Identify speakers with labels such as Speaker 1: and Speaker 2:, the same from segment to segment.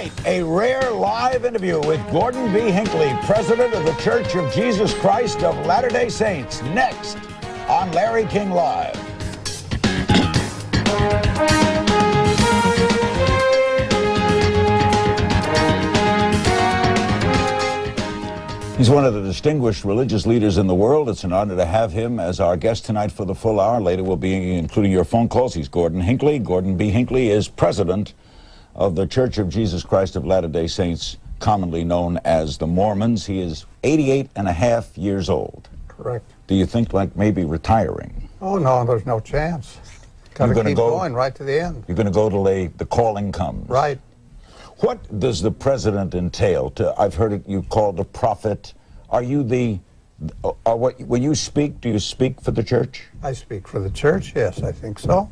Speaker 1: Tonight, a rare live interview with Gordon B. Hinckley, president of the Church of Jesus Christ of Latter-day Saints. Next on Larry King Live. He's one of the distinguished religious leaders in the world. It's an honor to have him as our guest tonight for the full hour. Later we'll be including your phone calls. He's Gordon Hinckley. Gordon B. Hinckley is president of the Church of Jesus Christ of Latter-day Saints, commonly known as the Mormons. He is 88 and a half years old.
Speaker 2: Correct.
Speaker 1: Do you think like maybe retiring?
Speaker 2: Oh, no, there's no chance. Got to keep going right to the end.
Speaker 1: You're going to go till the calling comes.
Speaker 2: Right.
Speaker 1: What does the president entail? I've heard it, you called a prophet. Are you when you speak, do you speak for the church?
Speaker 2: I speak for the church, yes, I think so.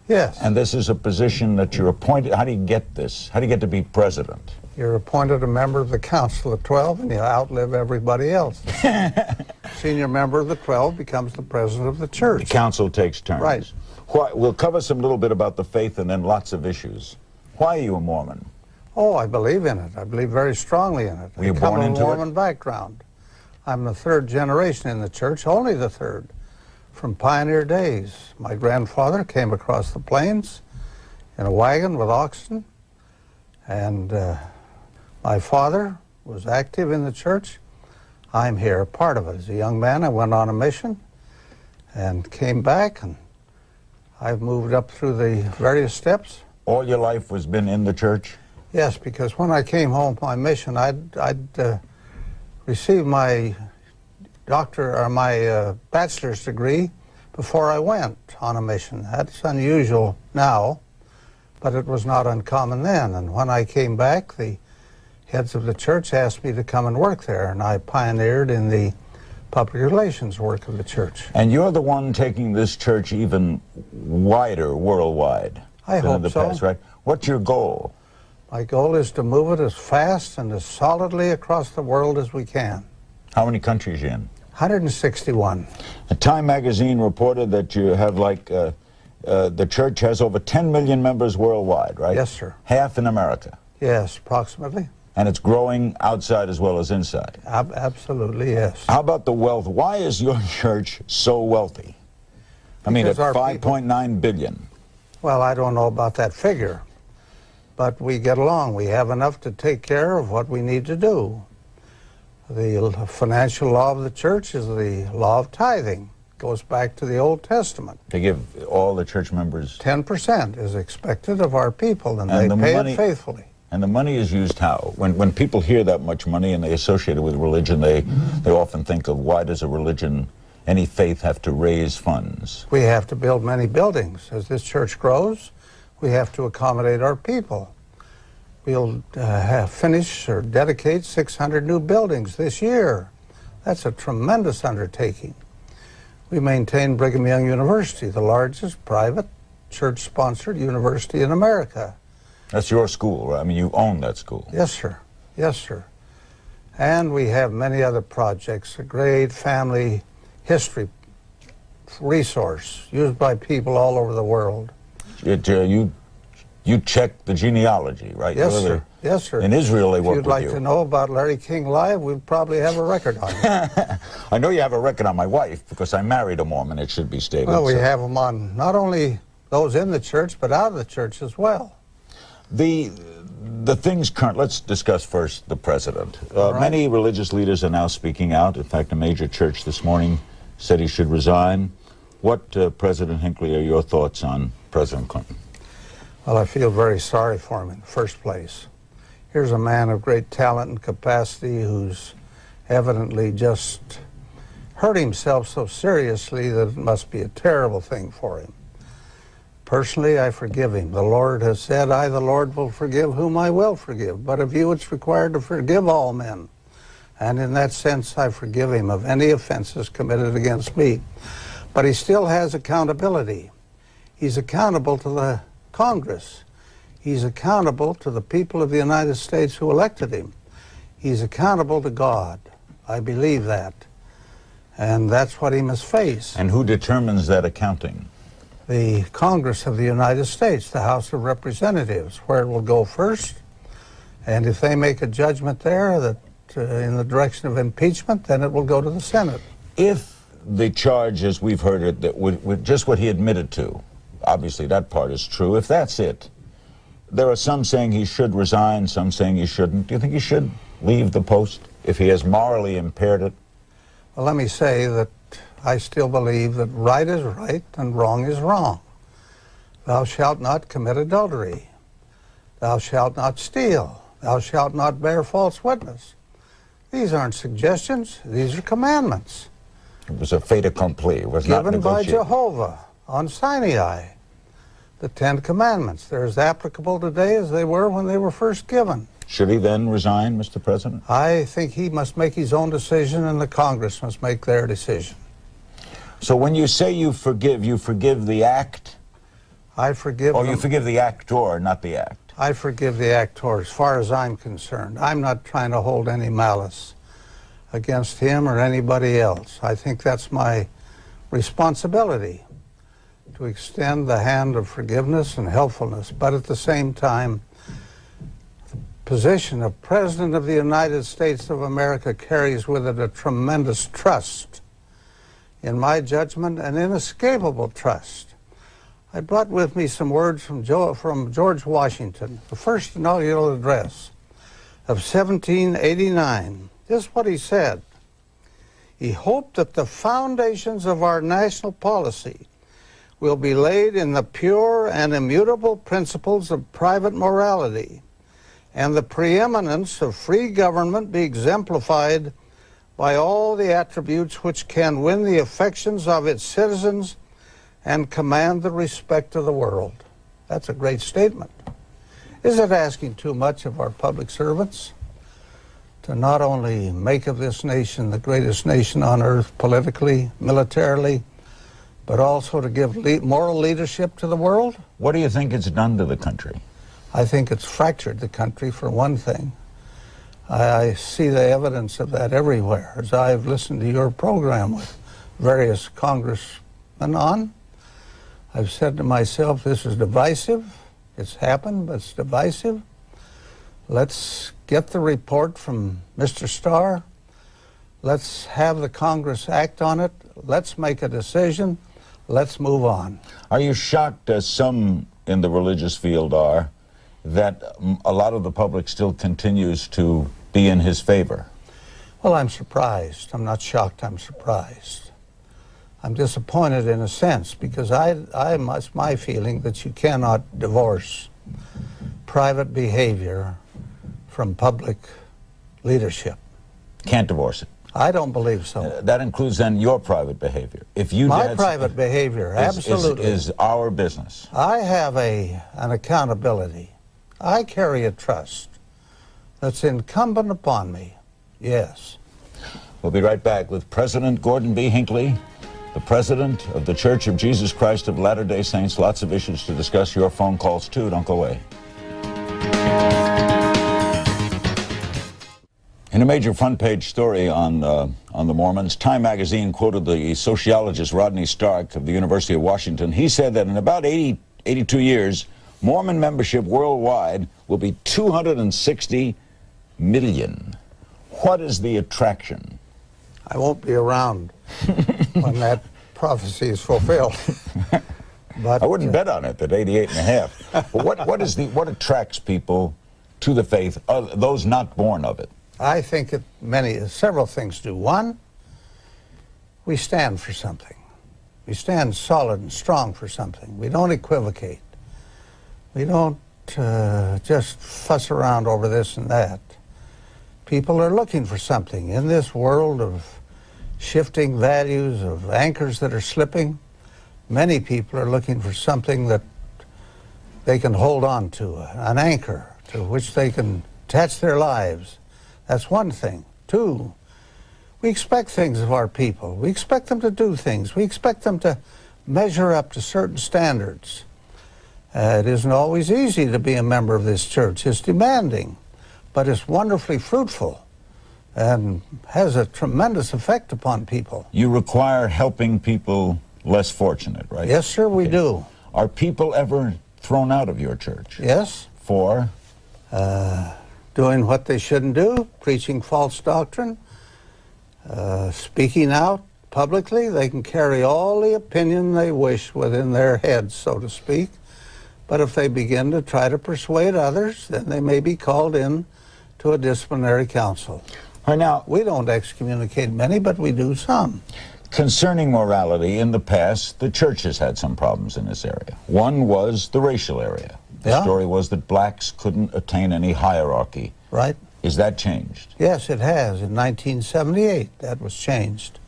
Speaker 2: Yes.
Speaker 1: And this is a position that you're appointed. How do you get this? How do you get to be president?
Speaker 2: You're appointed a member of the Council of 12 and you outlive everybody else. Senior member of the 12 becomes the president of the church.
Speaker 1: The council takes turns.
Speaker 2: Right.
Speaker 1: We'll cover some little bit about the faith and then lots of issues. Why are you a Mormon?
Speaker 2: Oh, I believe in it. I believe very strongly in it.
Speaker 1: Were you born into it?
Speaker 2: I come from a Mormon background. I'm the third generation in the church, only the third, from pioneer days. My grandfather came across the plains in a wagon with oxen, and my father was active in the church. I'm here, a part of it. As a young man, I went on a mission and came back, and I've moved up through the various steps.
Speaker 1: All your life has been in the church?
Speaker 2: Yes, because when I came home from my mission, I'd received my bachelor's degree before I went on a mission. That's unusual now, but it was not uncommon then. And when I came back, the heads of the church asked me to come and work there, and I pioneered in the public relations work of the church.
Speaker 1: And you're the one taking this church even wider worldwide.
Speaker 2: I hope
Speaker 1: in the
Speaker 2: so.
Speaker 1: Past, right? What's your goal?
Speaker 2: My goal is to move it as fast and as solidly across the world as we can.
Speaker 1: How many countries are you in?
Speaker 2: 161.
Speaker 1: Time magazine reported that you have the church has over 10 million members worldwide, right?
Speaker 2: Yes, sir.
Speaker 1: Half in America.
Speaker 2: Yes, approximately.
Speaker 1: And it's growing outside as well as inside.
Speaker 2: Absolutely, yes.
Speaker 1: How about the wealth? Why is your church so wealthy? I mean, at 5.9 billion.
Speaker 2: Well, I don't know about that figure, but we get along. We have enough to take care of what we need to do. The financial law of the church is the law of tithing. It goes back to the Old Testament.
Speaker 1: They give all the church members
Speaker 2: 10% is expected of our people, and they pay it faithfully.
Speaker 1: And the money is used how? When people hear that much money and they associate it with religion, they often think of, why does a religion, any faith, have to raise funds?
Speaker 2: We have to build many buildings. As this church grows, we have to accommodate our people. We'll finish or dedicate 600 new buildings this year. That's a tremendous undertaking. We maintain Brigham Young University, the largest private church-sponsored university in America.
Speaker 1: That's your school, right? I mean, you own that school.
Speaker 2: Yes, sir. Yes, sir. And we have many other projects, a great family history resource used by people all over the world.
Speaker 1: You check the genealogy, right?
Speaker 2: Yes, sir. Yes, sir.
Speaker 1: In Israel, they work with you.
Speaker 2: If you'd like to know about Larry King Live, we'd probably have a record on you.
Speaker 1: I know you have a record on my wife, because I married a Mormon, it should be stated.
Speaker 2: Well, we have them on not only those in the church, but out of the church as well.
Speaker 1: The things current, let's discuss first the president.
Speaker 2: Right.
Speaker 1: Many religious leaders are now speaking out. In fact, a major church this morning said he should resign. What, President Hinckley, are your thoughts on President Clinton?
Speaker 2: Well, I feel very sorry for him in the first place. Here's a man of great talent and capacity who's evidently just hurt himself so seriously that it must be a terrible thing for him. Personally, I forgive him. The Lord has said, I, the Lord, will forgive whom I will forgive. But of you, it's required to forgive all men. And in that sense, I forgive him of any offenses committed against me. But he still has accountability. He's accountable to the Congress. He's accountable to the people of the United States who elected him. He's accountable to God. I believe that. And that's what he must face.
Speaker 1: And who determines that accounting?
Speaker 2: The Congress of the United States, the House of Representatives. Where it will go first, And if they make a judgment there that in the direction of impeachment, then it will go to the Senate.
Speaker 1: If the charge, as we've heard it, that with just what he admitted to, obviously that part is true, if that's it, there are some saying he should resign, some saying he shouldn't. Do you think he should leave the post if he has morally impaired it?
Speaker 2: Well, let me say that I still believe that right is right and wrong is wrong. Thou shalt not commit adultery. Thou shalt not steal. Thou shalt not bear false witness. These aren't suggestions. These are commandments.
Speaker 1: It was a fait accompli. It was not
Speaker 2: Given by
Speaker 1: negotiated.
Speaker 2: Jehovah on Sinai. The Ten Commandments. They're as applicable today as they were when they were first given.
Speaker 1: Should he then resign, Mr. President?
Speaker 2: I think he must make his own decision and the Congress must make their decision.
Speaker 1: So when you say you forgive the act?
Speaker 2: I forgive
Speaker 1: Or
Speaker 2: them.
Speaker 1: you forgive the actor, not the act?
Speaker 2: I forgive the actor as far as I'm concerned. I'm not trying to hold any malice against him or anybody else. I think that's my responsibility to extend the hand of forgiveness and helpfulness, but at the same time, the position of President of the United States of America carries with it a tremendous trust in my judgment, an inescapable trust. I brought with me some words from George Washington, the first inaugural address of 1789. This is what he said. He hoped that the foundations of our national policy will be laid in the pure and immutable principles of private morality, and the preeminence of free government be exemplified by all the attributes which can win the affections of its citizens and command the respect of the world. That's a great statement. Is it asking too much of our public servants to not only make of this nation the greatest nation on earth politically, militarily, but also to give moral leadership to the world?
Speaker 1: What do you think it's done to the country?
Speaker 2: I think it's fractured the country, for one thing. I see the evidence of that everywhere. As I've listened to your program with various congressmen on, I've said to myself, this is divisive. It's happened, but it's divisive. Let's get the report from Mr. Starr. Let's have the Congress act on it. Let's make a decision. Let's move on.
Speaker 1: Are you shocked, as some in the religious field are, that a lot of the public still continues to be in his favor?
Speaker 2: Well, I'm surprised. I'm not shocked, I'm surprised. I'm disappointed in a sense, because it's my feeling that you cannot divorce private behavior from public leadership.
Speaker 1: Can't divorce it.
Speaker 2: I don't believe so.
Speaker 1: That includes then your private behavior. If you
Speaker 2: My private behavior, absolutely.
Speaker 1: Is our business.
Speaker 2: I have an accountability. I carry a trust that's incumbent upon me. Yes.
Speaker 1: We'll be right back with President Gordon B. Hinckley, the President of the Church of Jesus Christ of Latter-day Saints. Lots of issues to discuss. Your phone calls, too. Don't go away. In a major front-page story on the Mormons, Time magazine quoted the sociologist Rodney Stark of the University of Washington. He said that in about 82 years, Mormon membership worldwide will be 260 million. What is the attraction?
Speaker 2: I won't be around when that prophecy is fulfilled. But
Speaker 1: I wouldn't bet on it at 88 and a half. But what attracts people to the faith, those not born of it?
Speaker 2: I think several things do. One, we stand for something. We stand solid and strong for something. We don't equivocate. We don't just fuss around over this and that. People are looking for something in this world of shifting values, of anchors that are slipping. Many people are looking for something that they can hold on to, an anchor to which they can attach their lives. That's one thing. Two, we expect things of our people. We expect them to do things. We expect them to measure up to certain standards. It isn't always easy to be a member of this church. It's demanding, but it's wonderfully fruitful and has a tremendous effect upon people.
Speaker 1: You require helping people less fortunate, right?
Speaker 2: Yes, sir, we do.
Speaker 1: Are people ever thrown out of your church?
Speaker 2: Yes.
Speaker 1: For?
Speaker 2: doing what they shouldn't do, preaching false doctrine, speaking out publicly. They can carry all the opinion they wish within their heads, so to speak. But if they begin to try to persuade others, then they may be called in to a disciplinary council.
Speaker 1: Right now,
Speaker 2: We don't excommunicate many, but we do some.
Speaker 1: concerning morality, in the past, the church has had some problems in this area. One was the racial area. The
Speaker 2: Yeah.
Speaker 1: story was that blacks couldn't attain any hierarchy.
Speaker 2: Right?
Speaker 1: Is that changed?
Speaker 2: Yes, it has. In 1978, that was changed.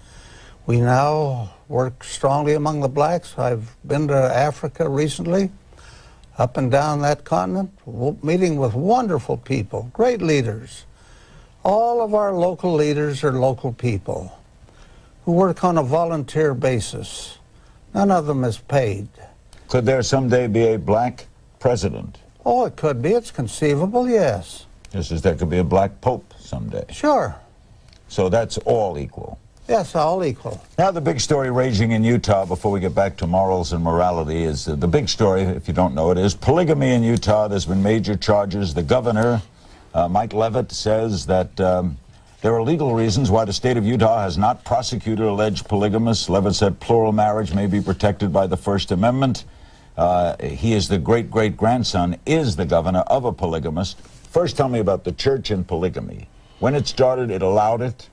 Speaker 2: We now work strongly among the blacks. I've been to Africa recently, up and down that continent, meeting with wonderful people, great leaders. All of our local leaders are local people who work on a volunteer basis. None of them is paid.
Speaker 1: Could there someday be a black president?
Speaker 2: Oh, it could be. It's conceivable, yes.
Speaker 1: Just as there could be a black pope someday.
Speaker 2: Sure.
Speaker 1: So that's all equal.
Speaker 2: Yes, all equal.
Speaker 1: Now the big story raging in Utah, before we get back to morals and morality, is the big story, if you don't know it, is polygamy in Utah. There's been major charges. The governor, Mike Leavitt, says that there are legal reasons why the state of Utah has not prosecuted alleged polygamists. Leavitt said plural marriage may be protected by the First Amendment. He is the great-great-grandson, is the governor of a polygamist. First, tell me about the church and polygamy. When it started, it allowed it.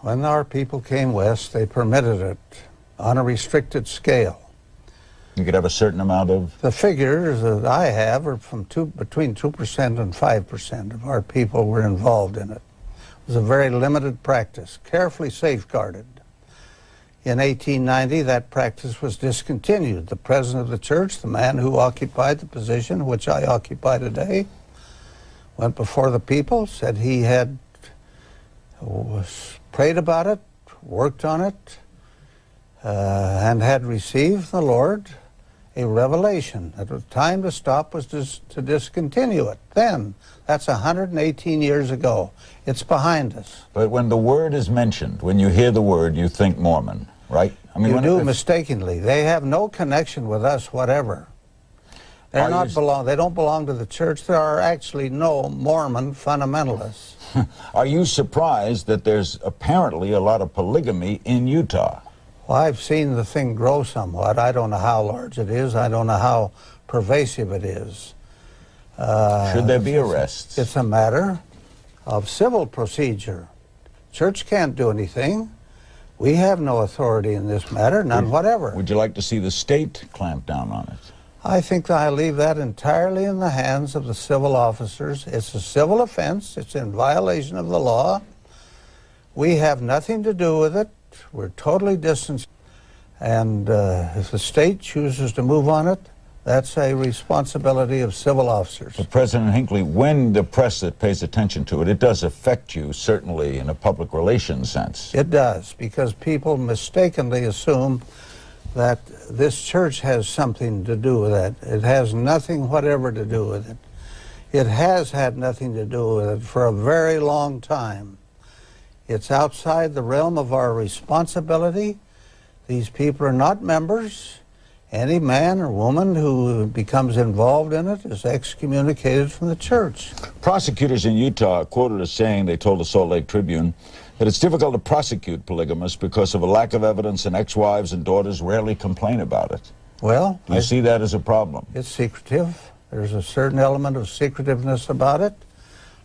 Speaker 2: When our people came west, they permitted it on a restricted scale.
Speaker 1: You could have a certain amount of...
Speaker 2: The figures that I have are from between 2% and 5% of our people were involved in it. It was a very limited practice, carefully safeguarded. In 1890, that practice was discontinued. The president of the church, the man who occupied the position which I occupy today, went before the people, said he had prayed about it, worked on it, and had received the Lord a revelation that the time to stop was to discontinue it. Then, that's 118 years ago. It's behind us.
Speaker 1: But when the word is mentioned, when you hear the word, you think Mormon, right? I mean,
Speaker 2: You
Speaker 1: when
Speaker 2: do
Speaker 1: if-
Speaker 2: mistakenly. They have no connection with us whatever. They don't belong to the church. There are actually no Mormon fundamentalists.
Speaker 1: Are you surprised that there's apparently a lot of polygamy in Utah?
Speaker 2: Well, I've seen the thing grow somewhat. I don't know how large it is. I don't know how pervasive it is.
Speaker 1: Should there be arrests?
Speaker 2: It's a matter of civil procedure. Church can't do anything. We have no authority in this matter, none whatever.
Speaker 1: Would you like to see the state clamp down on it?
Speaker 2: I think that I leave that entirely in the hands of the civil officers. It's a civil offense. It's in violation of the law. We have nothing to do with it. We're totally distanced. And if the state chooses to move on it, that's a responsibility of civil officers.
Speaker 1: But President Hinckley, when the press that pays attention to it, it does affect you, certainly in a public relations sense.
Speaker 2: It does, because people mistakenly assume that this church has something to do with it. It has nothing whatever to do with it. It has had nothing to do with it for a very long time. It's outside the realm of our responsibility. These people are not members. Any man or woman who becomes involved in it is excommunicated from the church.
Speaker 1: Prosecutors in Utah are quoted as saying, they told the Salt Lake Tribune, that it's difficult to prosecute polygamists because of a lack of evidence, and ex-wives and daughters rarely complain about it.
Speaker 2: Well,
Speaker 1: Do you see that as a problem?
Speaker 2: it's secretive. There's a certain element of secretiveness about it.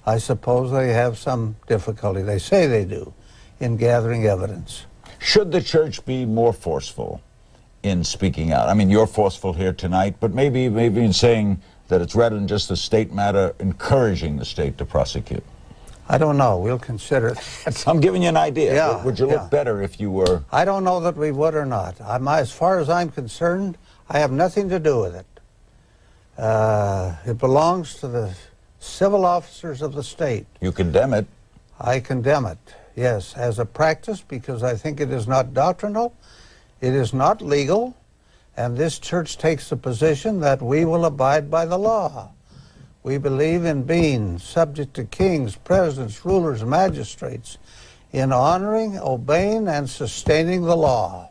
Speaker 2: I suppose they have some difficulty, they say they do, in gathering evidence.
Speaker 1: Should the church be more forceful in speaking out? I mean, you're forceful here tonight, but maybe in saying that it's rather than just a state matter, encouraging the state to prosecute.
Speaker 2: I don't know. We'll consider it.
Speaker 1: I'm giving you an idea.
Speaker 2: Yeah,
Speaker 1: Would you look
Speaker 2: yeah.
Speaker 1: better if you were...
Speaker 2: I don't know that we would or not. As far as I'm concerned, I have nothing to do with it. It belongs to the civil officers of the state.
Speaker 1: You condemn it.
Speaker 2: I condemn it, yes, as a practice, because I think it is not doctrinal, it is not legal, and this church takes the position that we will abide by the law. We believe in being subject to kings, presidents, rulers, magistrates, in honoring, obeying, and sustaining the law.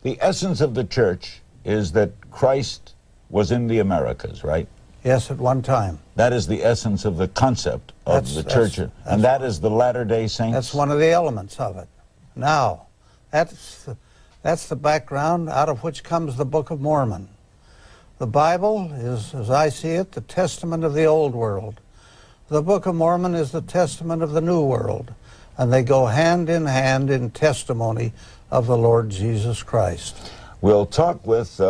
Speaker 1: The essence of the church is that Christ was in the Americas, right?
Speaker 2: Yes, at one time.
Speaker 1: That is the essence of the concept of the church. And that is the Latter-day Saints?
Speaker 2: That's one of the elements of it. Now, that's the background out of which comes the Book of Mormon. The Bible is, as I see it, the testament of the Old World. The Book of Mormon is the testament of the New World, and they go hand in testimony of the Lord Jesus Christ.
Speaker 1: We'll talk with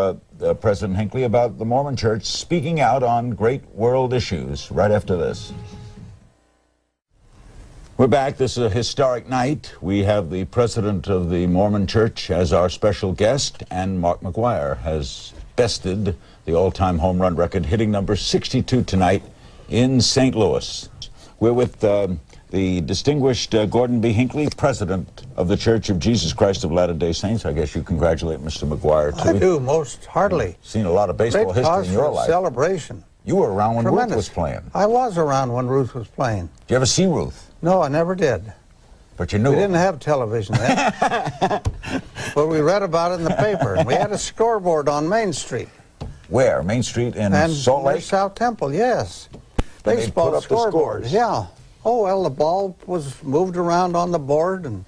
Speaker 1: President Hinckley about the Mormon Church speaking out on great world issues right after this. We're back. This is a historic night. We have the president of the Mormon Church as our special guest, and Mark McGuire has bested the all-time home run record, hitting number 62 tonight in St. Louis. We're with the distinguished Gordon B. Hinckley, president of the Church of Jesus Christ of Latter-day Saints. I guess you congratulate Mr. McGuire, too.
Speaker 2: I do, most heartily.
Speaker 1: Seen a lot of baseball history in your life.
Speaker 2: Celebration.
Speaker 1: You were around when
Speaker 2: Tremendous.
Speaker 1: Ruth was playing.
Speaker 2: I was around when Ruth was playing.
Speaker 1: Did you ever see Ruth?
Speaker 2: No, I never did.
Speaker 1: But you knew
Speaker 2: We
Speaker 1: her.
Speaker 2: didn't have television then. But we read about it in the paper. We had a scoreboard on Main Street.
Speaker 1: Where? Main Street in
Speaker 2: And
Speaker 1: Salt Lake?
Speaker 2: South Temple, yes.
Speaker 1: they
Speaker 2: Baseball
Speaker 1: put up the
Speaker 2: scoreboard,
Speaker 1: scores.
Speaker 2: yeah. Oh, well, the ball was moved around on the board, and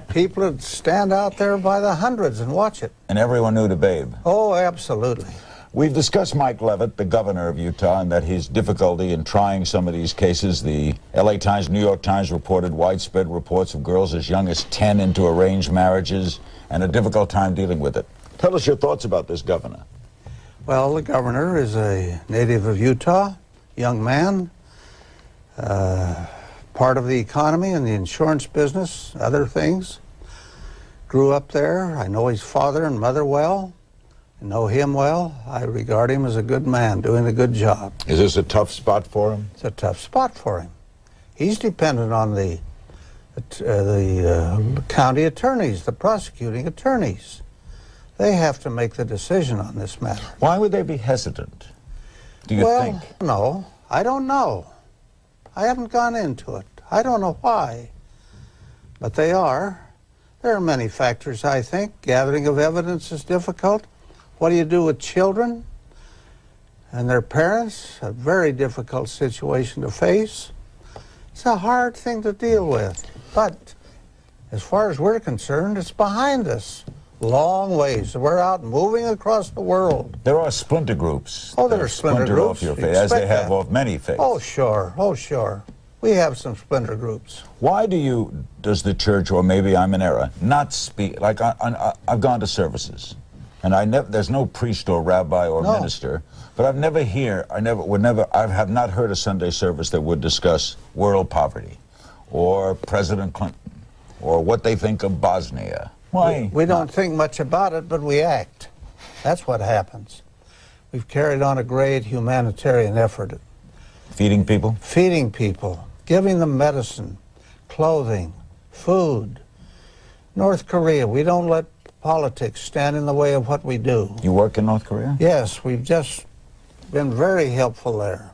Speaker 2: people would stand out there by the hundreds and watch it.
Speaker 1: And everyone knew the babe.
Speaker 2: Oh, absolutely.
Speaker 1: We've discussed Mike Leavitt, the governor of Utah, and that his difficulty in trying some of these cases. The LA Times, New York Times reported widespread reports of girls as young as 10 into arranged marriages and a difficult time dealing with it. Tell us your thoughts about this governor.
Speaker 2: Well, the governor is a native of Utah, young man, part of the economy and the insurance business, other things. Grew up there. I know his father and mother well. I know him well. I regard him as a good man, doing a good job.
Speaker 1: Is this a tough spot for him?
Speaker 2: It's a tough spot for him. He's dependent on the county attorneys, the prosecuting attorneys. They have to make the decision on this matter.
Speaker 1: Why would they be hesitant, do you think?
Speaker 2: No, I don't know. I haven't gone into it. I don't know why. But they are. There are many factors, I think. Gathering of evidence is difficult. What do you do with children and their parents? A very difficult situation to face. It's a hard thing to deal with. But as far as we're concerned, it's behind us. Long ways. We're out moving across the world.
Speaker 1: There are splinter groups.
Speaker 2: Oh, there
Speaker 1: that
Speaker 2: are splinter
Speaker 1: splintered
Speaker 2: groups.
Speaker 1: off your
Speaker 2: You
Speaker 1: faith, as they
Speaker 2: expect
Speaker 1: have
Speaker 2: that.
Speaker 1: off many faiths.
Speaker 2: Oh, sure. Oh, sure. We have some splinter groups.
Speaker 1: Why does the church, or maybe I'm in error, not speak, like I've gone to services, and there's no priest or rabbi or minister, but I have not heard a Sunday service that would discuss world poverty, or President Clinton, or what they think of Bosnia. Why?
Speaker 2: We don't think much about it, but we act. That's what happens. We've carried on a great humanitarian effort.
Speaker 1: Feeding people?
Speaker 2: Feeding people, giving them medicine, clothing, food. North Korea, we don't let politics stand in the way of what we do.
Speaker 1: You work in North Korea?
Speaker 2: Yes, we've just been very helpful there.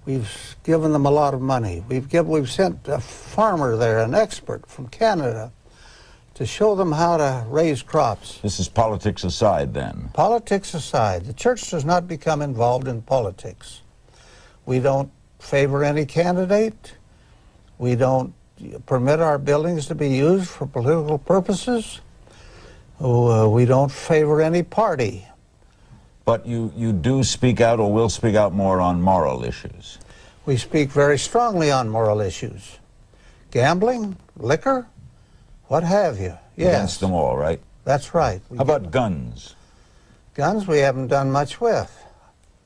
Speaker 2: We've given them a lot of money. We've sent a farmer there, an expert from Canada, to show them how to raise crops.
Speaker 1: This is politics aside, then.
Speaker 2: Politics aside, the church does not become involved in politics. We don't favor any candidate. We don't permit our buildings to be used for political purposes. We don't favor any party.
Speaker 1: But you do speak out, or will speak out more on moral issues.
Speaker 2: We speak very strongly on moral issues. Gambling, liquor, what have you. Yes.
Speaker 1: Against them all, right?
Speaker 2: That's right.
Speaker 1: How about guns?
Speaker 2: Guns we haven't done much with.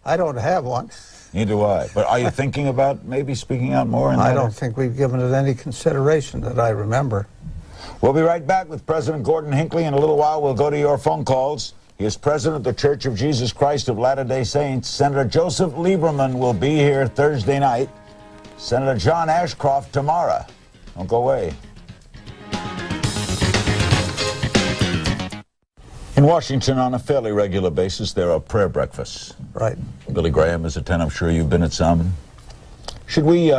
Speaker 2: I don't have one.
Speaker 1: Neither do I. But are you thinking about maybe speaking out more?
Speaker 2: I don't think we've given it any consideration that I remember.
Speaker 1: We'll be right back with President Gordon Hinckley. In a little while, we'll go to your phone calls. He is president of the Church of Jesus Christ of Latter-day Saints. Senator Joseph Lieberman will be here Thursday night. Senator John Ashcroft tomorrow. Don't go away. In Washington, on a fairly regular basis, there are prayer breakfasts.
Speaker 2: Right.
Speaker 1: Billy Graham is at 10. I'm sure you've been at some. Should we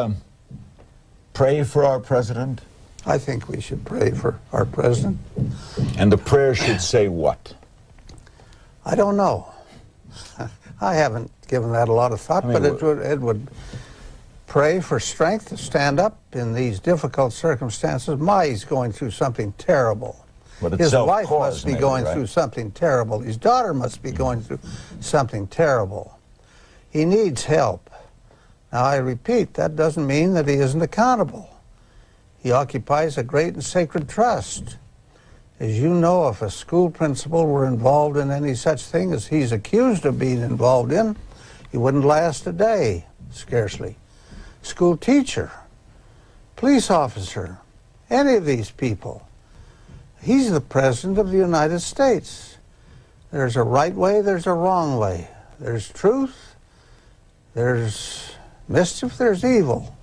Speaker 1: pray for our president?
Speaker 2: I think we should pray for our president.
Speaker 1: And the prayer should say what?
Speaker 2: I don't know. I haven't given that a lot of thought, but it would pray for strength to stand up in these difficult circumstances. He's going through something terrible.
Speaker 1: But it's
Speaker 2: his wife must be
Speaker 1: maybe,
Speaker 2: going
Speaker 1: right?
Speaker 2: through something terrible. His daughter must be going through something terrible. He needs help. Now, I repeat, that doesn't mean that he isn't accountable. He occupies a great and sacred trust. As you know, if a school principal were involved in any such thing as he's accused of being involved in, he wouldn't last a day, scarcely. School teacher, police officer, any of these people. He's the President of the United States. There's a right way, there's a wrong way. There's truth, there's mischief, there's evil.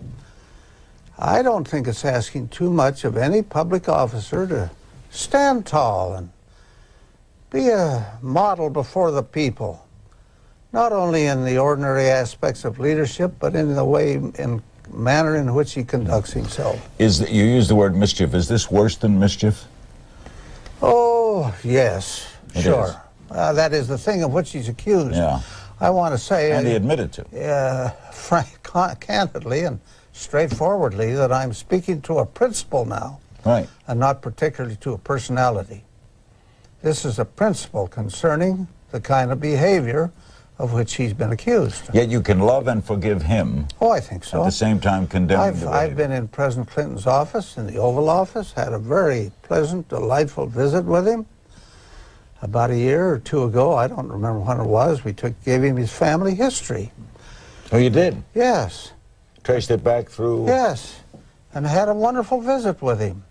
Speaker 2: I don't think it's asking too much of any public officer to stand tall and be a model before the people, not only in the ordinary aspects of leadership, but in the way, in manner in which he conducts himself.
Speaker 1: You use the word mischief. Is this worse than mischief?
Speaker 2: Oh, yes, sure.
Speaker 1: Is.
Speaker 2: That is the thing of which he's accused.
Speaker 1: Yeah.
Speaker 2: I want to say...
Speaker 1: And he admitted to.
Speaker 2: Candidly and straightforwardly, that I'm speaking to a principle now.
Speaker 1: Right.
Speaker 2: And not particularly to a personality. This is a principle concerning the kind of behavior of which he's been accused.
Speaker 1: Yet you can love and forgive him.
Speaker 2: Oh, I think so.
Speaker 1: At the same time condemning the
Speaker 2: I've been in President Clinton's office, in the Oval Office, had a very pleasant, delightful visit with him. About a year or two ago, I don't remember when it was, gave him his family history.
Speaker 1: Oh, you did?
Speaker 2: Yes.
Speaker 1: Traced it back through...
Speaker 2: Yes, and had a wonderful visit with him.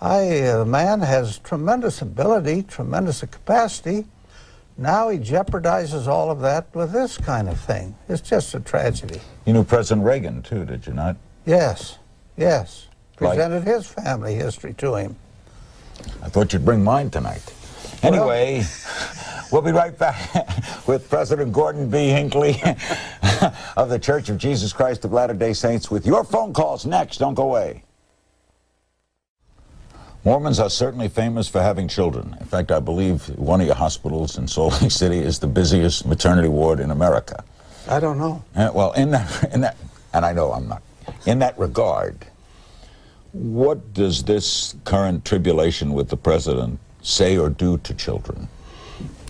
Speaker 2: The man has tremendous ability, tremendous capacity. Now he jeopardizes all of that with this kind of thing. It's just a tragedy. You
Speaker 1: knew President Reagan, too, did you not?
Speaker 2: Yes, yes. Presented his family history to him.
Speaker 1: I thought you'd bring mine tonight. Anyway, we'll be right back with President Gordon B. Hinckley of the Church of Jesus Christ of Latter-day Saints with your phone calls next. Don't go away. Mormons are certainly famous for having children. In fact, I believe one of your hospitals in Salt Lake City is the busiest maternity ward in America.
Speaker 2: I don't know.
Speaker 1: Well, in that, and I know I'm not. In that regard, what does this current tribulation with the president say or do to children,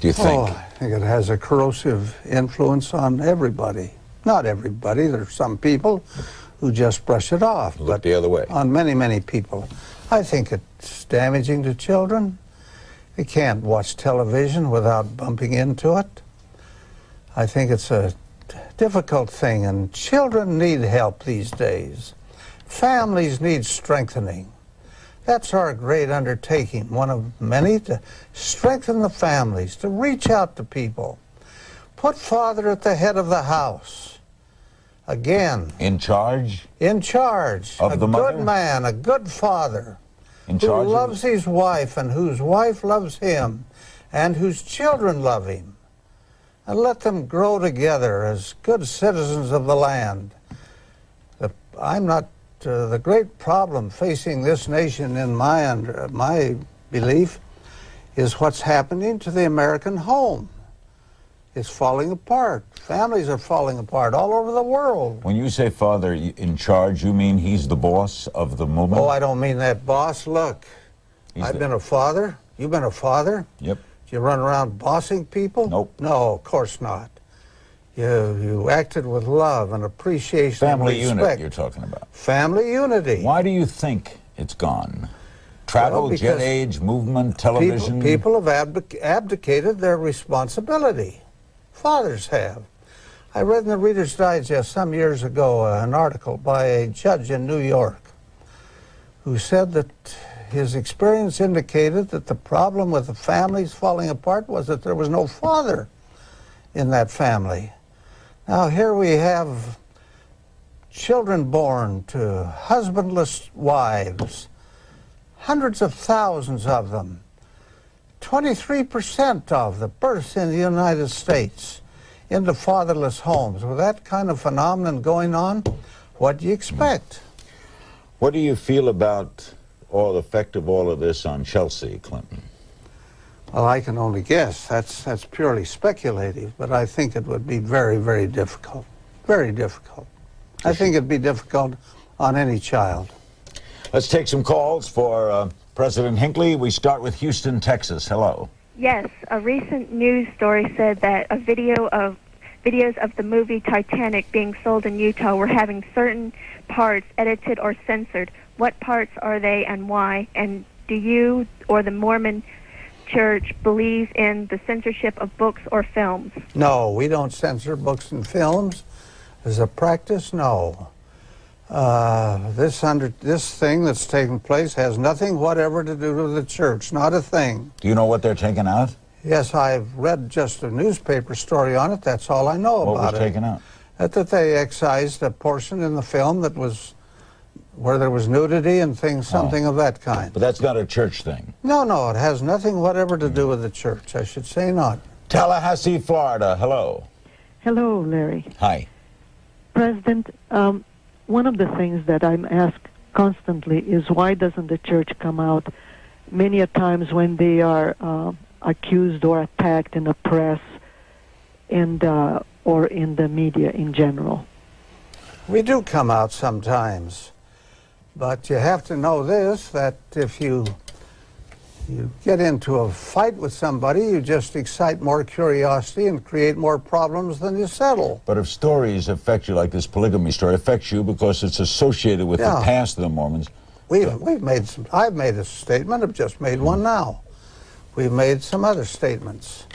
Speaker 1: do you think?
Speaker 2: Oh, I think it has a corrosive influence on everybody. Not everybody. There's some people who just brush it off.
Speaker 1: Look the other way.
Speaker 2: On many, many people. I think it's damaging to children. They can't watch television without bumping into it. I think it's a difficult thing, and children need help these days. Families need strengthening. That's our great undertaking, one of many, to strengthen the families, to reach out to people. Put father at the head of the house. Again.
Speaker 1: In charge?
Speaker 2: In charge.
Speaker 1: Of the mother?
Speaker 2: A good man, a good father.
Speaker 1: In charge
Speaker 2: who loves his wife and whose wife loves him and whose children love him. And let them grow together as good citizens of the land. The great problem facing this nation, in my belief, is what's happening to the American home. It's falling apart. Families are falling apart all over the world.
Speaker 1: When you say father in charge, you mean he's the boss of the movement?
Speaker 2: Oh, I don't mean that, boss. Look, I've been a father. You've been a father.
Speaker 1: Yep.
Speaker 2: Do you run around bossing people?
Speaker 1: Nope.
Speaker 2: No, of course not. You acted with love and appreciation
Speaker 1: Family
Speaker 2: and respect.
Speaker 1: unit you're talking about.
Speaker 2: Family unity.
Speaker 1: Why do you think it's gone? Travel, jet age, movement, television?
Speaker 2: People have abdicated their responsibility. Fathers have. I read in the Reader's Digest some years ago an article by a judge in New York who said that his experience indicated that the problem with the families falling apart was that there was no father in that family. Now here we have children born to husbandless wives, hundreds of thousands of them. 23% of the births in the United States into fatherless homes. With that kind of phenomenon going on, what do you expect?
Speaker 1: What do you feel about the effect of all of this on Chelsea Clinton?
Speaker 2: Well, I can only guess. That's purely speculative, but I think it would be very, very difficult. Very difficult. I think it'd be difficult on any child.
Speaker 3: Let's take some calls for President Hinckley. We start with Houston, Texas. Hello.
Speaker 4: Yes, a recent news story said that videos of the movie Titanic being sold in Utah were having certain parts edited or censored. What parts are they and why? And do you or the Mormon Church believe in the censorship of books or films?
Speaker 2: No, we don't censor books and films. As a practice, no. This thing that's taken place has nothing whatever to do with the church, not a thing.
Speaker 3: Do you know what they're taking out?
Speaker 2: Yes, I've read just a newspaper story on it. That's all I know about it.
Speaker 3: What was taken out?
Speaker 2: That they excised a portion in the film that was where there was nudity and things, something of that kind.
Speaker 3: But that's not a church thing.
Speaker 2: No, it has nothing whatever to do with the church. I should say not.
Speaker 3: Tallahassee, Florida. Hello.
Speaker 5: Hello, Larry.
Speaker 3: Hi.
Speaker 5: President, one of the things that I'm asked constantly is why doesn't the church come out many a times when they are accused or attacked in the press and or in the media in general?
Speaker 2: We do come out sometimes, but you have to know this, that if you get into a fight with somebody, you just excite more curiosity and create more problems than you settle.
Speaker 3: But if stories affect you, like this polygamy story, affects you because it's associated with the past of the Mormons.
Speaker 2: We've made some. I've made a statement. I've just made one now. We've made some other statements.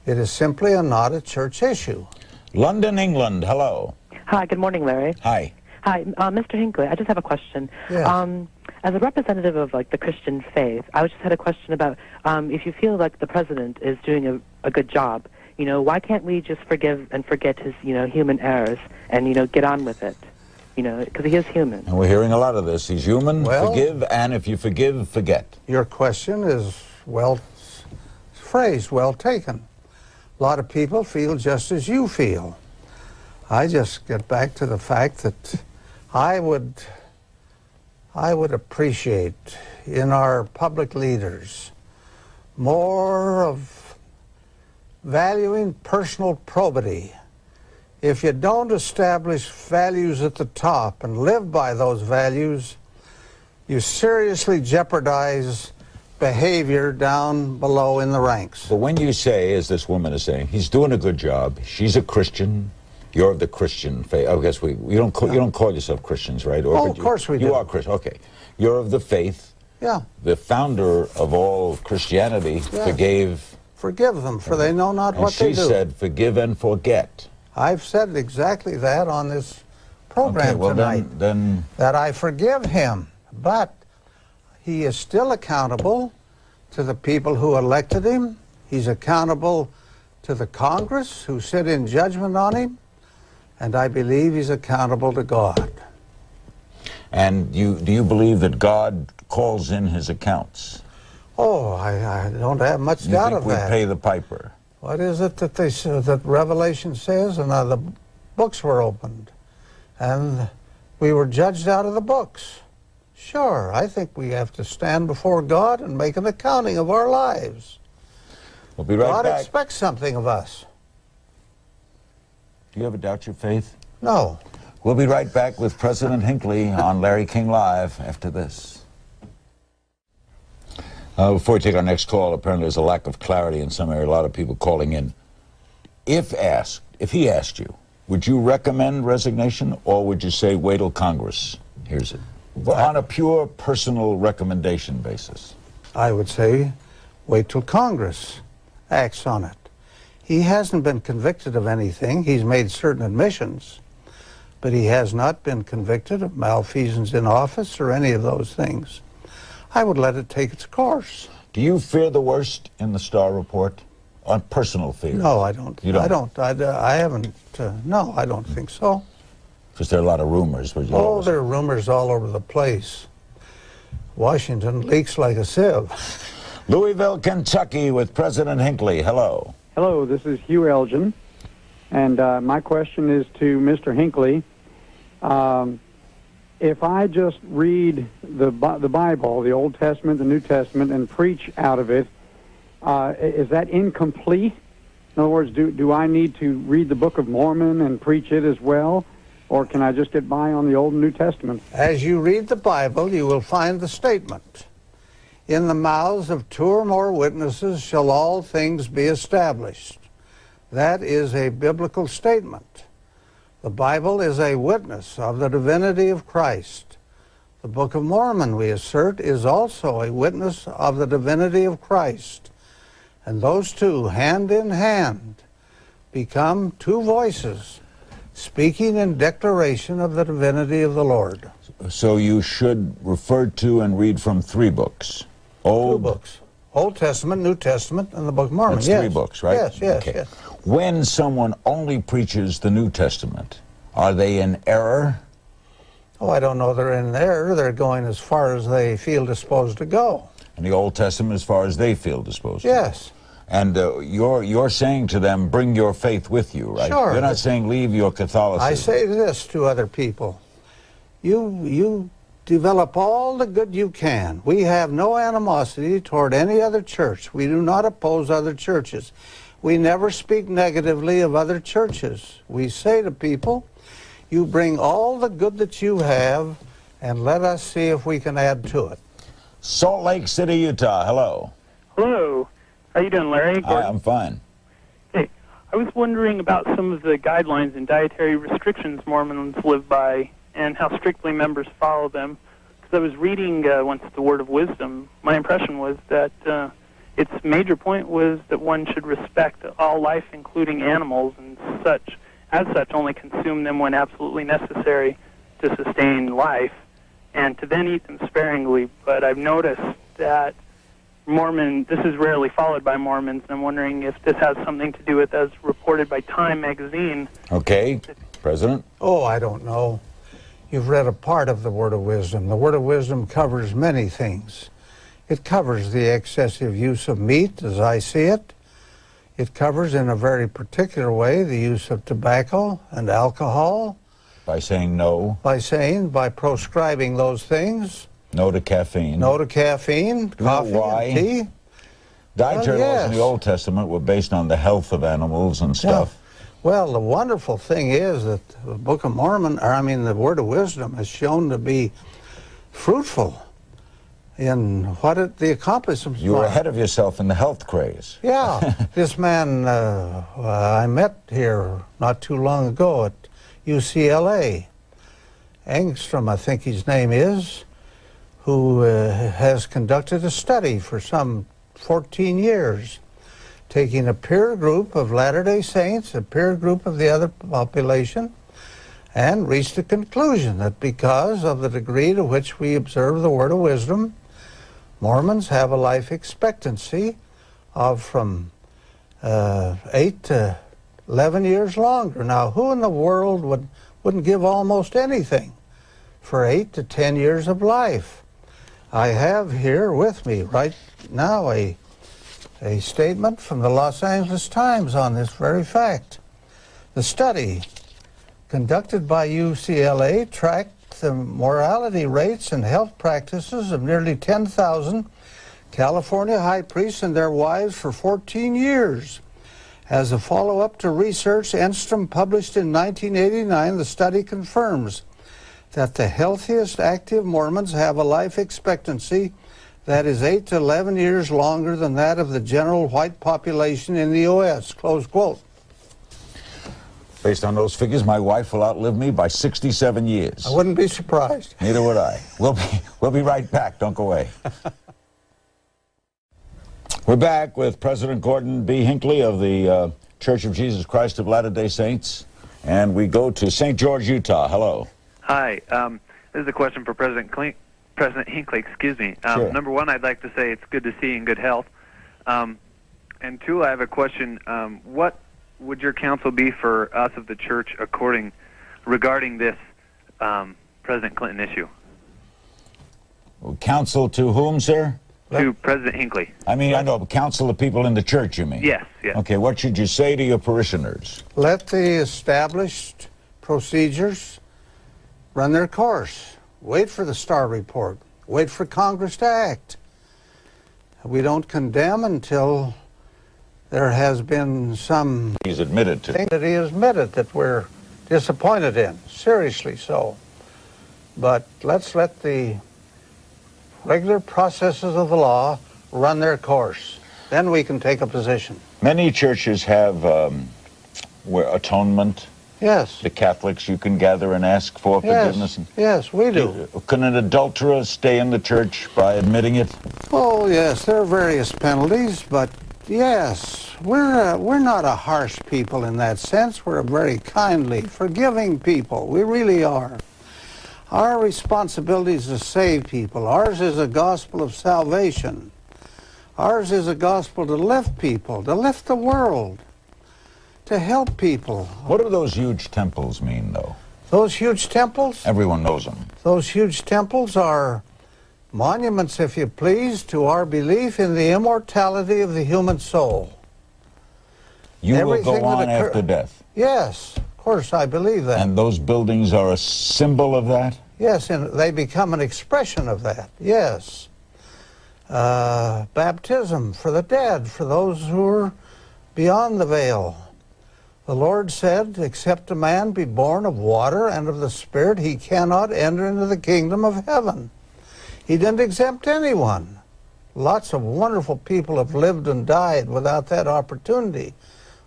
Speaker 2: It is simply not a church issue.
Speaker 3: London, England. Hello.
Speaker 6: Hi, good morning, Larry.
Speaker 3: Hi.
Speaker 6: Hi, Mr. Hinckley, I just have a question.
Speaker 2: Yes.
Speaker 6: As a representative of, the Christian faith, I just had a question about if you feel like the president is doing a good job, why can't we just forgive and forget his, human errors and, get on with it? Because he is human.
Speaker 3: And we're hearing a lot of this. He's human,
Speaker 2: Well,
Speaker 3: forgive, and if you forgive, forget.
Speaker 2: Your question is well phrased, well taken. A lot of people feel just as you feel. I just get back to the fact that I would appreciate in our public leaders more of valuing personal probity. If you don't establish values at the top and live by those values, you seriously jeopardize behavior down below in the ranks.
Speaker 3: But when you say, as this woman is saying, he's doing a good job, she's a Christian, you're of the Christian faith. I guess you don't call yourself Christians, right? Or,
Speaker 2: of course we do.
Speaker 3: You are Christian. Okay. You're of the faith.
Speaker 2: Yeah.
Speaker 3: The founder of all Christianity forgave.
Speaker 2: Forgive them, for they know not what they do.
Speaker 3: And she said, forgive and forget.
Speaker 2: I've said exactly that on this program tonight.
Speaker 3: Then
Speaker 2: that I forgive him, but he is still accountable to the people who elected him. He's accountable to the Congress who sit in judgment on him. And I believe he's accountable to God.
Speaker 3: And do you believe that God calls in his accounts?
Speaker 2: Oh, I don't have much doubt of that.
Speaker 3: You think we pay the piper?
Speaker 2: What is it that that Revelation says? And the books were opened, and we were judged out of the books. Sure, I think we have to stand before God and make an accounting of our lives.
Speaker 3: We'll be right back.
Speaker 2: God expects something of us.
Speaker 3: Do you ever doubt your faith?
Speaker 2: No.
Speaker 3: We'll be right back with President Hinckley on Larry King Live after this. Before we take our next call, apparently there's a lack of clarity in some area. A lot of people calling in. If he asked you, would you recommend resignation, or would you say wait till Congress hears it? On a pure personal recommendation basis.
Speaker 2: I would say wait till Congress acts on it. He hasn't been convicted of anything. He's made certain admissions, but he has not been convicted of malfeasance in office or any of those things. I would let it take its course.
Speaker 3: Do you fear the worst in the Starr report? On personal fear?
Speaker 2: No, I don't.
Speaker 3: You don't?
Speaker 2: I haven't. No, I don't think so.
Speaker 3: Because there are a lot of rumors.
Speaker 2: Oh, there are rumors all over the place. Washington leaks like a sieve.
Speaker 3: Louisville, Kentucky, with President Hinckley. Hello.
Speaker 7: Hello, this is Hugh Elgin, and my question is to Mr. Hinckley. If I just read the Bible, the Old Testament, the New Testament, and preach out of it, is that incomplete? In other words, do I need to read the Book of Mormon and preach it as well? Or can I just get by on the Old and New Testament?
Speaker 2: As you read the Bible, you will find the statement, "In the mouths of 2 or more witnesses shall all things be established." That is a biblical statement. The Bible is a witness of the divinity of Christ. The Book of Mormon, we assert, is also a witness of the divinity of Christ. And those two, hand in hand, become two voices speaking in declaration of the divinity of the Lord.
Speaker 3: So you should refer to and read from 3 books.
Speaker 2: 2 books. Old Testament, New Testament, and the Book of Mormon.
Speaker 3: That's
Speaker 2: yes.
Speaker 3: 3 books, right?
Speaker 2: Yes, yes,
Speaker 3: okay.
Speaker 2: yes.
Speaker 3: When someone only preaches the New Testament, are they in error?
Speaker 2: Oh, I don't know they're in error. They're going as far as they feel disposed to go.
Speaker 3: And the Old Testament as far as they feel disposed to?
Speaker 2: Yes.
Speaker 3: And you're saying to them, bring your faith with you, right?
Speaker 2: Sure.
Speaker 3: You're not saying leave your Catholicism.
Speaker 2: I say this to other people. You develop all the good you can. We have no animosity toward any other church. We do not oppose other churches. We never speak negatively of other churches. We say to people, you bring all the good that you have, and let us see if we can add to it.
Speaker 3: Salt Lake City, Utah, hello.
Speaker 8: Hello. How you doing, Larry?
Speaker 3: Hi, I'm fine.
Speaker 8: Hey, I was wondering about some of the guidelines and dietary restrictions Mormons live by and how strictly members follow them. Because I was reading once the Word of Wisdom. My impression was that its major point was that one should respect all life, including animals, and as such, only consume them when absolutely necessary to sustain life, and to then eat them sparingly. But I've noticed that this is rarely followed by Mormons, and I'm wondering if this has something to do with, as reported by Time magazine.
Speaker 3: Okay, President?
Speaker 2: Oh, I don't know. You've read a part of the Word of Wisdom. The Word of Wisdom covers many things. It covers the excessive use of meat, as I see it. It covers in a very particular way the use of tobacco and alcohol.
Speaker 3: By saying no.
Speaker 2: By proscribing those things.
Speaker 3: No to caffeine.
Speaker 2: No to caffeine, coffee, and tea.
Speaker 3: Dietary laws in
Speaker 2: yes.
Speaker 3: the Old Testament were based on the health of animals and stuff.
Speaker 2: Yeah. Well, the wonderful thing is that the Book of Mormon, the Word of Wisdom, is shown to be fruitful in the accomplishments.
Speaker 3: You were ahead of yourself in the health craze.
Speaker 2: Yeah. This man I met here not too long ago at UCLA, Engstrom, I think his name is, who has conducted a study for some 14 years, taking a peer group of Latter-day Saints, a peer group of the other population, and reached a conclusion that because of the degree to which we observe the Word of Wisdom, Mormons have a life expectancy of from 8 to 11 years longer. Now, who in the world wouldn't give almost anything for 8 to 10 years of life? I have here with me right now a statement from the Los Angeles Times on this very fact. The study conducted by UCLA tracked the morality rates and health practices of nearly 10,000 California high priests and their wives for 14 years. As a follow-up to research Engstrom published in 1989, the study confirms that the healthiest active Mormons have a life expectancy that is 8 to 11 years longer than that of the general white population in the U.S., close quote.
Speaker 3: Based on those figures, my wife will outlive me by 67 years.
Speaker 2: I wouldn't be surprised.
Speaker 3: Neither would I. We'll be right back. Don't go away. We're back with President Gordon B. Hinckley of the Church of Jesus Christ of Latter-day Saints, and we go to St. George, Utah. Hello.
Speaker 9: Hi. This is a question for President Hinckley. Excuse me.
Speaker 3: Sure.
Speaker 9: Number one, I'd like to say it's good to see you in good health. And two, I have a question. What would your counsel be for us of the church regarding this President Clinton issue?
Speaker 3: Counsel to whom, sir?
Speaker 9: To President Hinckley.
Speaker 3: I know, counsel the people in the church, you mean?
Speaker 9: Yes, yes.
Speaker 3: Okay, what should you say to your parishioners?
Speaker 2: Let the established procedures run their course. Wait for the STAR report. Wait for Congress to act. We don't condemn until there has been some
Speaker 3: He's admitted to.
Speaker 2: thing that he has admitted that we're disappointed in, seriously so. But let's let the regular processes of the law run their course. Then we can take a position.
Speaker 3: Many churches have where atonement.
Speaker 2: Yes.
Speaker 3: The Catholics, you can gather and ask for forgiveness.
Speaker 2: Yes, we do.
Speaker 3: Can an adulterer stay in the church by admitting it?
Speaker 2: Oh, yes, there are various penalties, but yes, we're not a harsh people in that sense. We're a very kindly, forgiving people. We really are. Our responsibility is to save people. Ours is a gospel of salvation. Ours is a gospel to lift people, to lift the world, to help people.
Speaker 3: What do those huge temples mean, though?
Speaker 2: Those huge temples?
Speaker 3: Everyone knows them.
Speaker 2: Those huge temples are monuments, if you please, to our belief in the immortality of the human soul.
Speaker 3: You will
Speaker 2: Everything
Speaker 3: go on
Speaker 2: that
Speaker 3: after death.
Speaker 2: Yes, of course, I believe that.
Speaker 3: And those buildings are a symbol of that?
Speaker 2: Yes, and they become an expression of that, yes. Baptism for the dead, for those who are beyond the veil. The Lord said, except a man be born of water and of the Spirit, he cannot enter into the kingdom of heaven. He didn't exempt anyone. Lots of wonderful people have lived and died without that opportunity.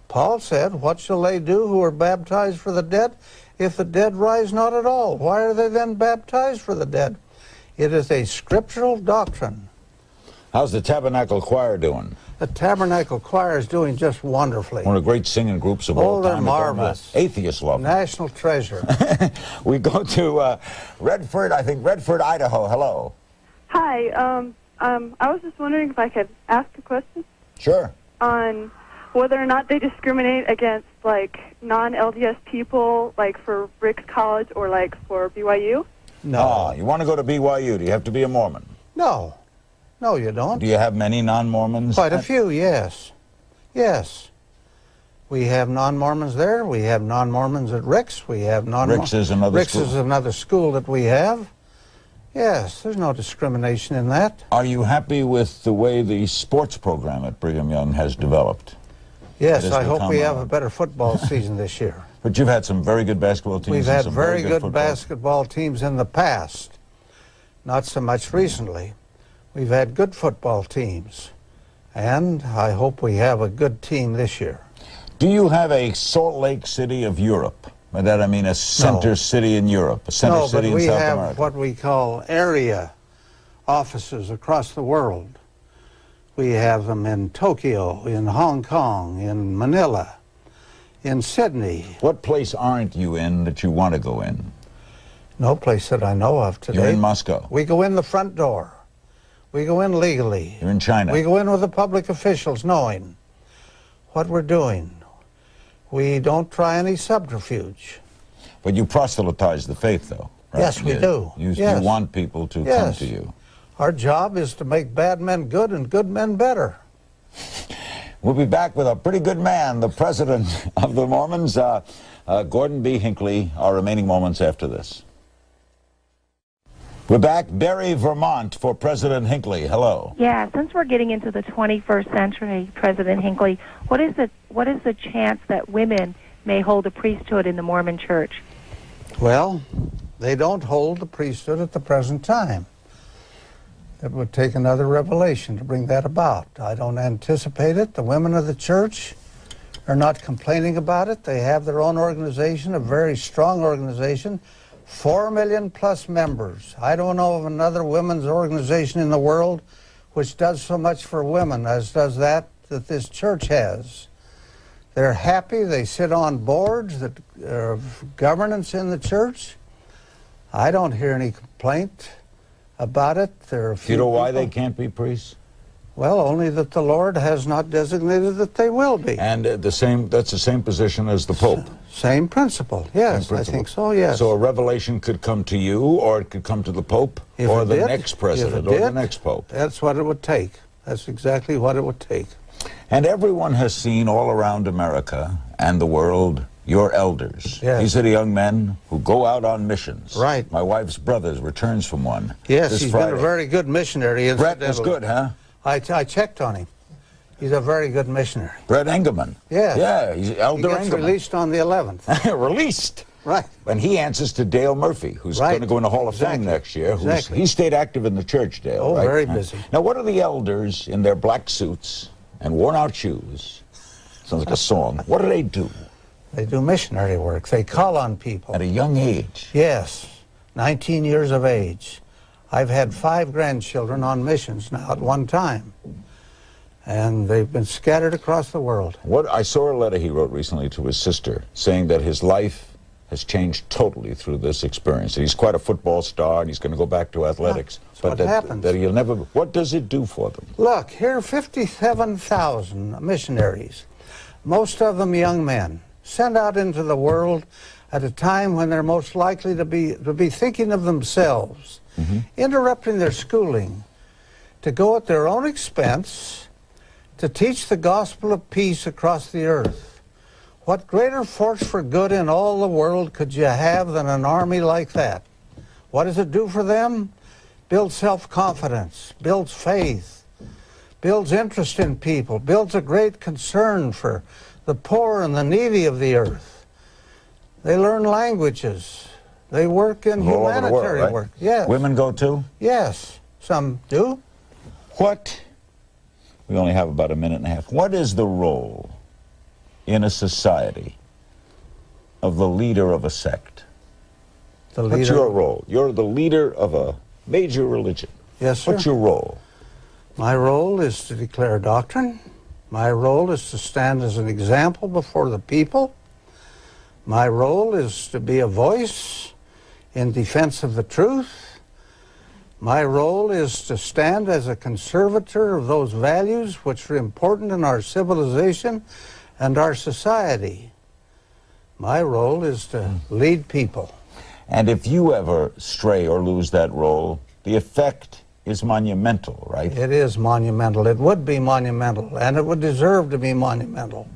Speaker 2: Paul said, what shall they do who are baptized for the dead if the dead rise not at all? Why are they then baptized for the dead? It is a scriptural doctrine.
Speaker 3: How's the Tabernacle Choir doing?
Speaker 2: The Tabernacle Choir is doing just wonderfully.
Speaker 3: One of the great singing groups of all
Speaker 2: they're
Speaker 3: time.
Speaker 2: marvelous.
Speaker 3: Atheists love them.
Speaker 2: National treasure.
Speaker 3: We go to Redford, Redford, Idaho. Hello.
Speaker 10: Hi. I was just wondering if I could ask a question
Speaker 3: Sure.
Speaker 10: on whether or not they discriminate against, like, non-LDS people, like, for Rick's College or, like, for BYU?
Speaker 2: No.
Speaker 3: You want to go to BYU? Do you have to be a Mormon?
Speaker 2: No. No, you don't.
Speaker 3: Do you have many non-Mormons?
Speaker 2: Quite a few, yes. Yes. We have non-Mormons there. We have non-Mormons at Rick's. We have
Speaker 3: Rick's is another
Speaker 2: Rick's
Speaker 3: school.
Speaker 2: is another school that we have. Yes, there's no discrimination in that.
Speaker 3: Are you happy with the way the sports program at Brigham Young has developed?
Speaker 2: Yes,
Speaker 3: has
Speaker 2: I hope
Speaker 3: become
Speaker 2: we have a better football season this year.
Speaker 3: But you've had some very good basketball teams.
Speaker 2: We've
Speaker 3: and
Speaker 2: had
Speaker 3: some
Speaker 2: very good
Speaker 3: football.
Speaker 2: basketball teams in the past, not so much recently. We've had good football teams, and I hope we have a good team this year.
Speaker 3: Do you have a Salt Lake City of Europe? By that I mean a center city in Europe, a center city in South
Speaker 2: No, but we have
Speaker 3: America.
Speaker 2: what we call area offices across the world. We have them in Tokyo, in Hong Kong, in Manila, in Sydney.
Speaker 3: What place aren't you in that you want to go in?
Speaker 2: No place that I know of today.
Speaker 3: You're in Moscow.
Speaker 2: We go in the front door. We go in legally.
Speaker 3: You're in China.
Speaker 2: We go in with the public officials knowing what we're doing. We don't try any subterfuge.
Speaker 3: But you proselytize the faith, though, right?
Speaker 2: Yes, we do.
Speaker 3: You
Speaker 2: Yes.
Speaker 3: want people to come
Speaker 2: Yes.
Speaker 3: to you.
Speaker 2: Our job is to make bad men good and good men better.
Speaker 3: We'll be back with a pretty good man, the president of the Mormons, Gordon B. Hinckley, our remaining moments after this. We're back, Barry, Vermont, for President Hinckley. Hello.
Speaker 11: Yeah, since we're getting into the 21st century, President Hinckley, what is the chance that women may hold a priesthood in the Mormon Church?
Speaker 2: Well, they don't hold the priesthood at the present time. It would take another revelation to bring that about. I don't anticipate it. The women of the church are not complaining about it. They have their own organization, a very strong organization, 4 million plus members. I don't know of another women's organization in the world which does so much for women as does that this church has. They're happy. They sit on boards that of governance in the church. I don't hear any complaint about it. There are a few
Speaker 3: Do you know why
Speaker 2: people.
Speaker 3: they can't be priests?
Speaker 2: Well, only that the Lord has not designated that they will be.
Speaker 3: And that's the same position as the Pope.
Speaker 2: Same principle, yes,
Speaker 3: Same principle.
Speaker 2: I think so, yes.
Speaker 3: So a revelation could come to you, or it could come to the Pope,
Speaker 2: If
Speaker 3: or
Speaker 2: it
Speaker 3: the
Speaker 2: did,
Speaker 3: next
Speaker 2: if
Speaker 3: president,
Speaker 2: it
Speaker 3: or the
Speaker 2: did,
Speaker 3: next Pope.
Speaker 2: That's what it would take. That's exactly what it would take.
Speaker 3: And everyone has seen all around America and the world your elders.
Speaker 2: Yes.
Speaker 3: These are the young men who go out on missions.
Speaker 2: Right.
Speaker 3: My wife's brother returns from one.
Speaker 2: Yes,
Speaker 3: this
Speaker 2: he's
Speaker 3: Friday.
Speaker 2: been a very good missionary.
Speaker 3: Brett is
Speaker 2: incidentally.
Speaker 3: good, huh?
Speaker 2: I checked on him. He's a very good missionary.
Speaker 3: Brett Engelman.
Speaker 2: Yes.
Speaker 3: Yeah, he's Elder
Speaker 2: He gets
Speaker 3: Engelman.
Speaker 2: released on the 11th.
Speaker 3: Released.
Speaker 2: Right.
Speaker 3: And he answers to Dale Murphy, who's
Speaker 2: Right.
Speaker 3: going to go in the Hall of Fame
Speaker 2: Exactly.
Speaker 3: next year.
Speaker 2: Exactly.
Speaker 3: He stayed active in the church, Dale.
Speaker 2: Oh,
Speaker 3: right?
Speaker 2: very busy.
Speaker 3: Now, what are the elders in their black suits and worn-out shoes? Sounds like a song. What do?
Speaker 2: They do missionary work. They call on people.
Speaker 3: At a young age.
Speaker 2: Yes, 19 years of age. I've had 5 grandchildren on missions now at one time. And they've been scattered across the world.
Speaker 3: I saw a letter he wrote recently to his sister saying that his life has changed totally through this experience. He's quite a football star and he's going to go back to athletics.
Speaker 2: That's what happens.
Speaker 3: That he'll never. What does it do for them?
Speaker 2: Look, here are 57,000 missionaries, most of them young men, sent out into the world at a time when they're most likely to be thinking of themselves, interrupting their schooling, to go at their own expense, to teach the gospel of peace across the earth. What greater force for good in all the world could you have than an army like that? What does it do for them? Builds self-confidence, builds faith, builds interest in people, builds a great concern for the poor and the needy of the earth. They learn languages. They work in
Speaker 3: All over the world,
Speaker 2: humanitarian
Speaker 3: right?
Speaker 2: work. Yes.
Speaker 3: Women go too?
Speaker 2: Yes, some do.
Speaker 3: We only have about a minute and a half. What is the role in a society of the leader of a sect? What's your role? You're the leader of a major religion.
Speaker 2: Yes, sir.
Speaker 3: What's your role?
Speaker 2: My role is to declare doctrine. My role is to stand as an example before the people. My role is to be a voice in defense of the truth. My role is to stand as a conservator of those values which are important in our civilization and our society. My role is to lead people.
Speaker 3: And if you ever stray or lose that role, the effect is monumental, right?
Speaker 2: It is monumental. It would be monumental, and it would deserve to be monumental.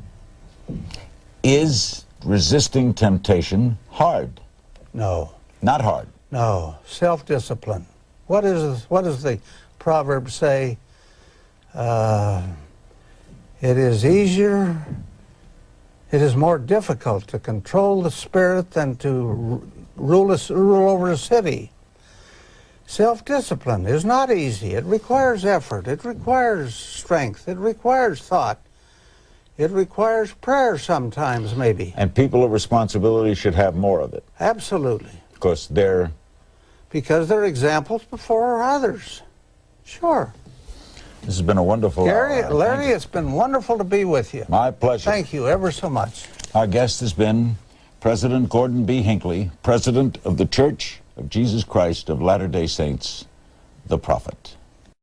Speaker 3: Is resisting temptation hard?
Speaker 2: No.
Speaker 3: Not hard?
Speaker 2: No. Self-discipline. What does the proverb say? It is more difficult to control the spirit than to rule over a city. Self-discipline is not easy. It requires effort. It requires strength. It requires thought. It requires prayer sometimes, maybe.
Speaker 3: And people of responsibility should have more of it.
Speaker 2: Absolutely.
Speaker 3: Because
Speaker 2: they're examples before others. Sure.
Speaker 3: This has been a wonderful hour.
Speaker 2: Larry, it's been wonderful to be with you.
Speaker 3: My pleasure.
Speaker 2: Thank you ever so much.
Speaker 3: Our guest has been President Gordon B. Hinckley, President of the Church of Jesus Christ of Latter-day Saints, the Prophet.